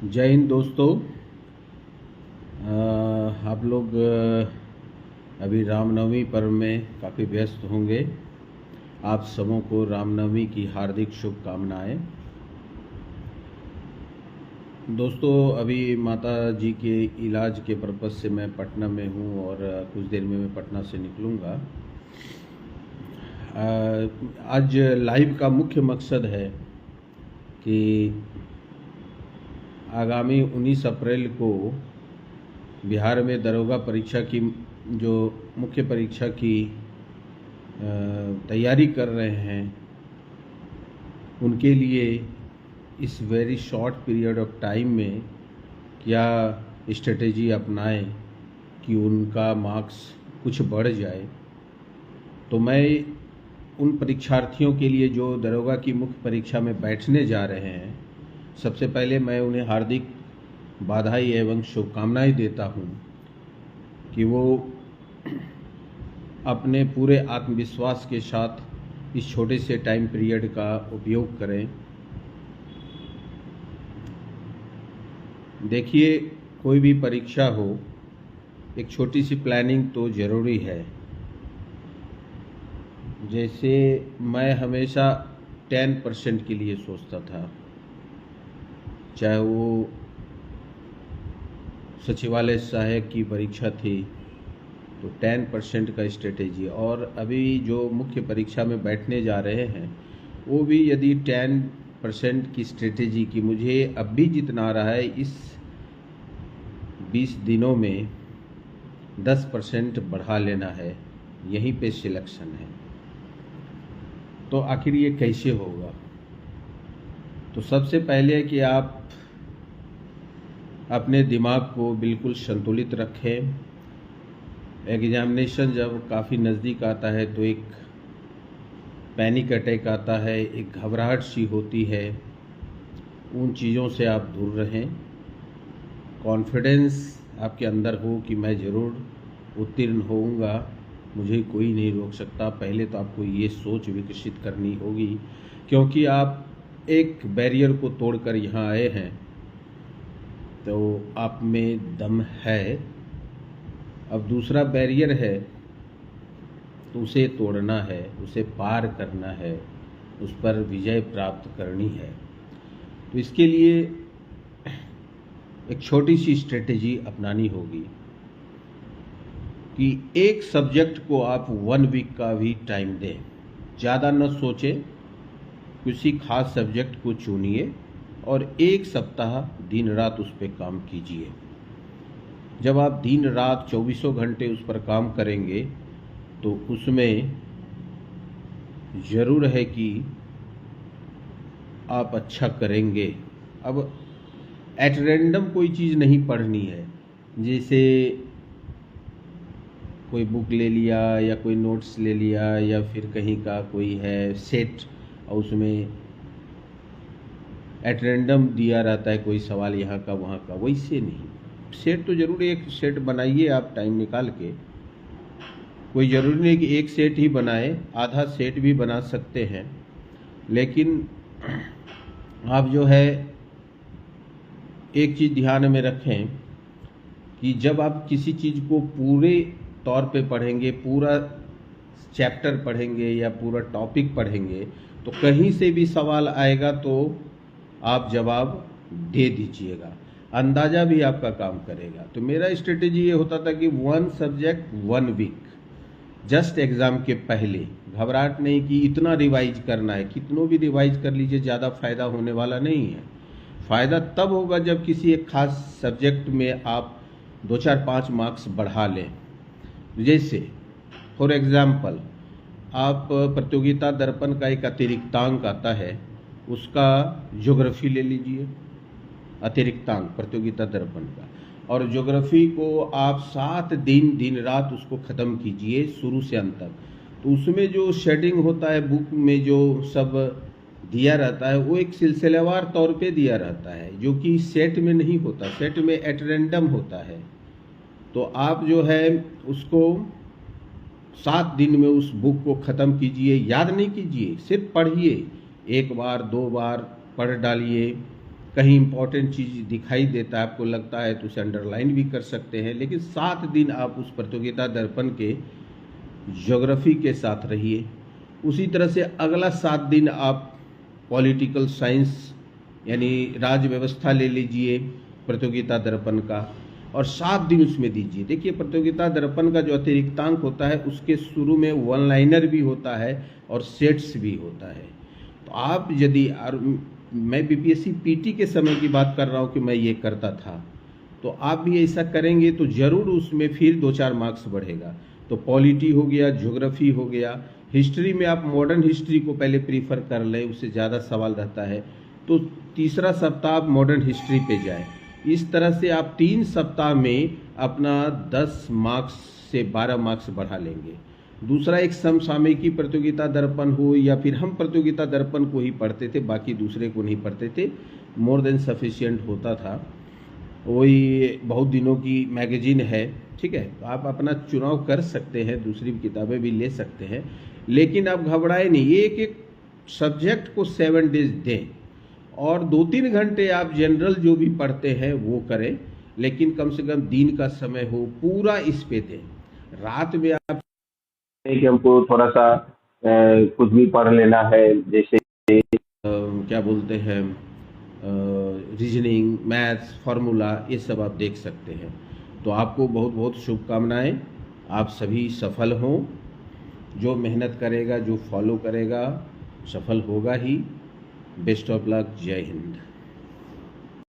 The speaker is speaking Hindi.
जय हिंद दोस्तों। आप लोग अभी रामनवमी पर्व में काफ़ी व्यस्त होंगे। आप सबों को रामनवमी की हार्दिक शुभकामनाएं। दोस्तों, अभी माता जी के इलाज के पर्पज़ से मैं पटना में हूं और कुछ देर में मैं पटना से निकलूँगा। आज लाइव का मुख्य मकसद है कि आगामी 19 अप्रैल को बिहार में दरोगा परीक्षा की जो मुख्य परीक्षा की तैयारी कर रहे हैं, उनके लिए इस very short period of time में क्या स्ट्रेटेजी अपनाएं कि उनका मार्क्स कुछ बढ़ जाए। तो मैं उन परीक्षार्थियों के लिए जो दरोगा की मुख्य परीक्षा में बैठने जा रहे हैं, सबसे पहले मैं उन्हें हार्दिक बधाई एवं शुभकामनाएं देता हूं कि वो अपने पूरे आत्मविश्वास के साथ इस छोटे से टाइम पीरियड का उपयोग करें। देखिए, कोई भी परीक्षा हो, एक छोटी सी प्लानिंग तो ज़रूरी है। जैसे मैं हमेशा 10% के लिए सोचता था, चाहे वो सचिवालय सहायक की परीक्षा थी तो 10% का स्ट्रेटेजी, और अभी जो मुख्य परीक्षा में बैठने जा रहे हैं वो भी यदि 10% की स्ट्रेटेजी की मुझे अब भी जितना आ रहा है, इस 20 दिनों में 10% बढ़ा लेना है, यहीं पे सिलेक्शन है। तो आखिर ये कैसे होगा? तो सबसे पहले कि आप अपने दिमाग को बिल्कुल संतुलित रखें। एग्जामिनेशन जब काफ़ी नज़दीक आता है तो एक पैनिक अटैक आता है, एक घबराहट सी होती है। उन चीज़ों से आप दूर रहें। कॉन्फिडेंस आपके अंदर हो कि मैं ज़रूर उत्तीर्ण होऊंगा, मुझे कोई नहीं रोक सकता। पहले तो आपको ये सोच विकसित करनी होगी, क्योंकि आप एक बैरियर को तोड़कर यहाँ आए हैं, तो आप में दम है। अब दूसरा बैरियर है तो उसे तोड़ना है, उसे पार करना है, उस पर विजय प्राप्त करनी है। तो इसके लिए एक छोटी सी स्ट्रेटेजी अपनानी होगी कि एक सब्जेक्ट को आप 1 वीक का भी टाइम दें। ज़्यादा न सोचें, किसी खास सब्जेक्ट को चुनिए और एक सप्ताह दिन रात उस पर काम कीजिए। जब आप दिन रात 24 घंटे उस पर काम करेंगे तो उसमें ज़रूर है कि आप अच्छा करेंगे। अब एट रैंडम कोई चीज़ नहीं पढ़नी है, जैसे कोई बुक ले लिया या कोई नोट्स ले लिया या फिर कहीं का कोई है सेट और उसमें एट रैंडम दिया रहता है कोई सवाल यहाँ का वहाँ का, वैसे नहीं। सेट तो ज़रूर एक सेट बनाइए आप टाइम निकाल के। कोई ज़रूरी नहीं कि एक सेट ही बनाए, आधा सेट भी बना सकते हैं। लेकिन आप जो है एक चीज़ ध्यान में रखें कि जब आप किसी चीज़ को पूरे तौर पे पढ़ेंगे, पूरा चैप्टर पढ़ेंगे या पूरा टॉपिक पढ़ेंगे, तो कहीं से भी सवाल आएगा तो आप जवाब दे दीजिएगा, अंदाज़ा भी आपका काम करेगा। तो मेरा स्ट्रेटेजी ये होता था कि 1 सब्जेक्ट 1 वीक, जस्ट एग्ज़ाम के पहले। घबराहट नहीं कि इतना रिवाइज करना है, कितनों भी रिवाइज कर लीजिए, ज़्यादा फ़ायदा होने वाला नहीं है। फ़ायदा तब होगा जब किसी एक खास सब्जेक्ट में आप 2 4 5 मार्क्स बढ़ा लें। जैसे फॉर एग्ज़ाम्पल, आप प्रतियोगिता दर्पण का एक अतिरिक्तांक आता है, उसका ज्योग्राफी ले लीजिए, अतिरिक्तांक प्रतियोगिता दर्पण का, और ज्योग्राफी को आप 7 दिन दिन रात उसको ख़त्म कीजिए शुरू से अंत तक। तो उसमें जो शेडिंग होता है, बुक में जो सब दिया रहता है, वो एक सिलसिलेवार तौर पे दिया रहता है, जो कि सेट में नहीं होता। सेट में एट रैंडम होता है। तो आप जो है उसको 7 दिन में उस बुक को ख़त्म कीजिए। याद नहीं कीजिए, सिर्फ पढ़िए, 1 बार 2 बार पढ़ डालिए, कहीं इंपॉर्टेंट चीज़ दिखाई देता है, आपको लगता है तो उसे अंडरलाइन भी कर सकते हैं। लेकिन 7 दिन आप उस प्रतियोगिता दर्पण के ज्योग्राफी के साथ रहिए। उसी तरह से अगला 7 दिन आप पॉलिटिकल साइंस यानी राज व्यवस्था ले लीजिए प्रतियोगिता दर्पण का, और 7 दिन उसमें दीजिए। देखिए, प्रतियोगिता दर्पण का जो अतिरिक्तांक होता है उसके शुरू में वन लाइनर भी होता है और सेट्स भी होता है। तो आप यदि, मैं बीपीएससी पीटी के समय की बात कर रहा हूँ कि मैं ये करता था, तो आप भी ऐसा करेंगे तो ज़रूर उसमें फिर 2-4 मार्क्स बढ़ेगा। तो पॉलिटी हो गया, ज्योग्राफी हो गया, हिस्ट्री में आप मॉडर्न हिस्ट्री को पहले प्रीफर कर लें, उससे ज़्यादा सवाल रहता है। तो तीसरा सप्ताह आप मॉडर्न हिस्ट्री पे जाएं। इस तरह से आप 3 सप्ताह में अपना 10 मार्क्स से 12 मार्क्स बढ़ा लेंगे। दूसरा, एक समसामयिकी प्रतियोगिता दर्पण हो, या फिर हम प्रतियोगिता दर्पण को ही पढ़ते थे, बाकी दूसरे को नहीं पढ़ते थे, मोर देन सफिशिएंट होता था। वही बहुत दिनों की मैगजीन है, ठीक है, तो आप अपना चुनाव कर सकते हैं, दूसरी किताबें भी ले सकते हैं। लेकिन आप घबराए नहीं, एक एक सब्जेक्ट को 7 डेज दें, और 2-3 घंटे आप जनरल जो भी पढ़ते हैं वो करें, लेकिन कम से कम दिन का समय हो, पूरा इस पे दें। रात में आप कि हमको थोड़ा सा कुछ भी पढ़ लेना है, जैसे क्या बोलते हैं, रीजनिंग, मैथ्स, फार्मूला, ये सब आप देख सकते हैं। तो आपको बहुत बहुत शुभकामनाएं, आप सभी सफल हों। जो मेहनत करेगा, जो फॉलो करेगा, सफल होगा ही। Best of luck. जय हिंद।